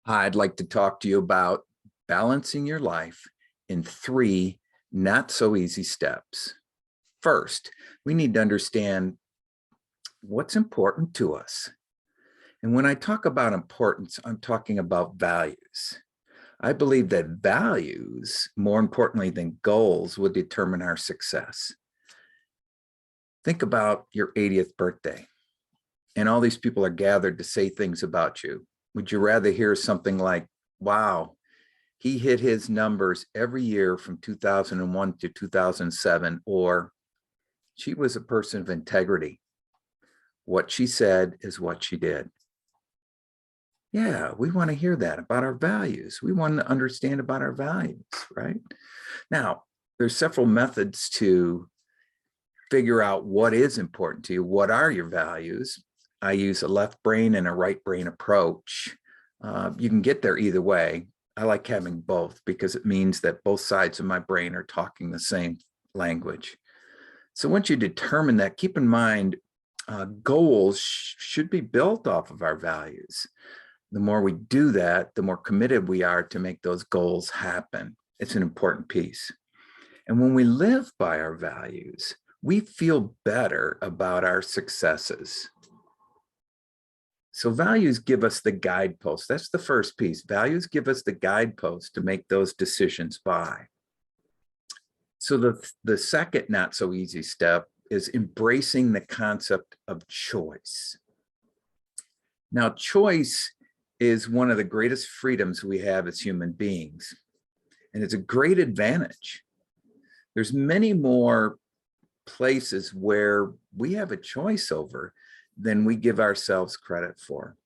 Hi, I'd like to talk to you about balancing your life in 3 not so easy steps. First, we need to understand what's important to us. And when I talk about importance, I'm talking about values. I believe that values, more importantly than goals, will determine our success. Think about your 80th birthday, and all these people are gathered to say things about you. Would you rather hear something like, wow, he hit his numbers every year from 2001 to 2007, or she was a person of integrity. What she said is what she did. Yeah, we want to hear that about our values. We want to understand about our values, right? Now, there's several methods to figure out what is important to you. What are your values? I use a left brain and a right brain approach. You can get there either way. I like having both because it means that both sides of my brain are talking the same language. So once you determine that, keep in mind, goals should be built off of our values. The more we do that, the more committed we are to make those goals happen. It's an important piece. And when we live by our values, we feel better about our successes. So values give us the guidepost. That's the first piece. Values give us the guidepost to make those decisions by. So the second not so easy step is embracing the concept of choice. Now, choice is one of the greatest freedoms we have as human beings, and it's a great advantage. There's many more places where we have a choice over than we give ourselves credit for.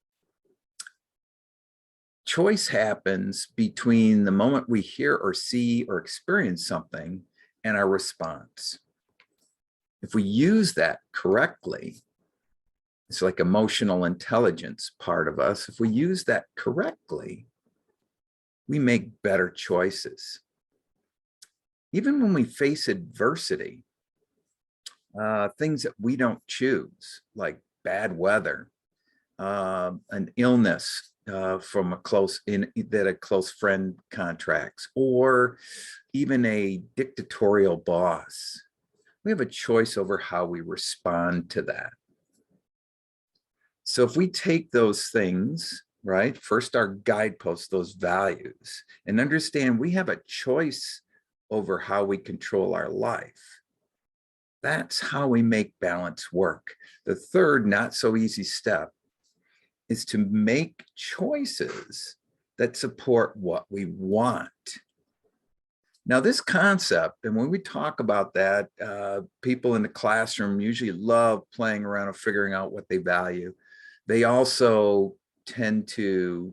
Choice happens between the moment we hear or see or experience something and our response. If we use that correctly, it's like emotional intelligence part of us. If we use that correctly, we make better choices. Even when we face adversity, things that we don't choose, like bad weather, an illness from that a close friend contracts, or even a dictatorial boss, we have a choice over how we respond to that. So if we take those things, right, first our guideposts, those values, and understand we have a choice over how we control our life, that's how we make balance work. The third not so easy step is to make choices that support what we want. Now, this concept, and when we talk about that, people in the classroom usually love playing around and figuring out what they value. They also tend to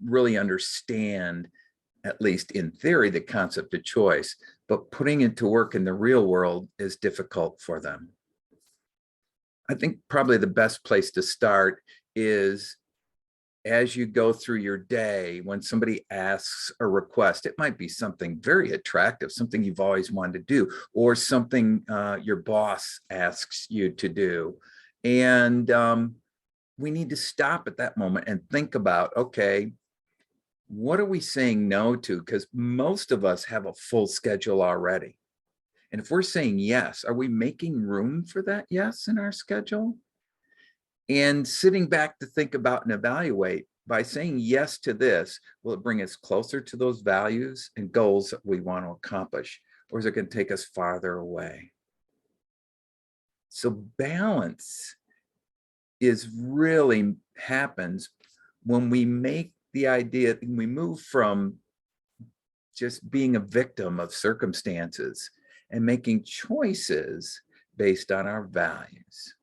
really understand, at least in theory, the concept of choice, but putting it to work in the real world is difficult for them. I think probably the best place to start is as you go through your day, when somebody asks a request, it might be something very attractive, something you've always wanted to do, or something your boss asks you to do. And we need to stop at that moment and think about, okay, what are we saying no to? Because most of us have a full schedule already. And if we're saying yes, are we making room for that yes in our schedule? And sitting back to think about and evaluate, by saying yes to this, will it bring us closer to those values and goals that we want to accomplish? Or is it going to take us farther away? So balance is really happens when we make the idea, we move from just being a victim of circumstances and making choices based on our values.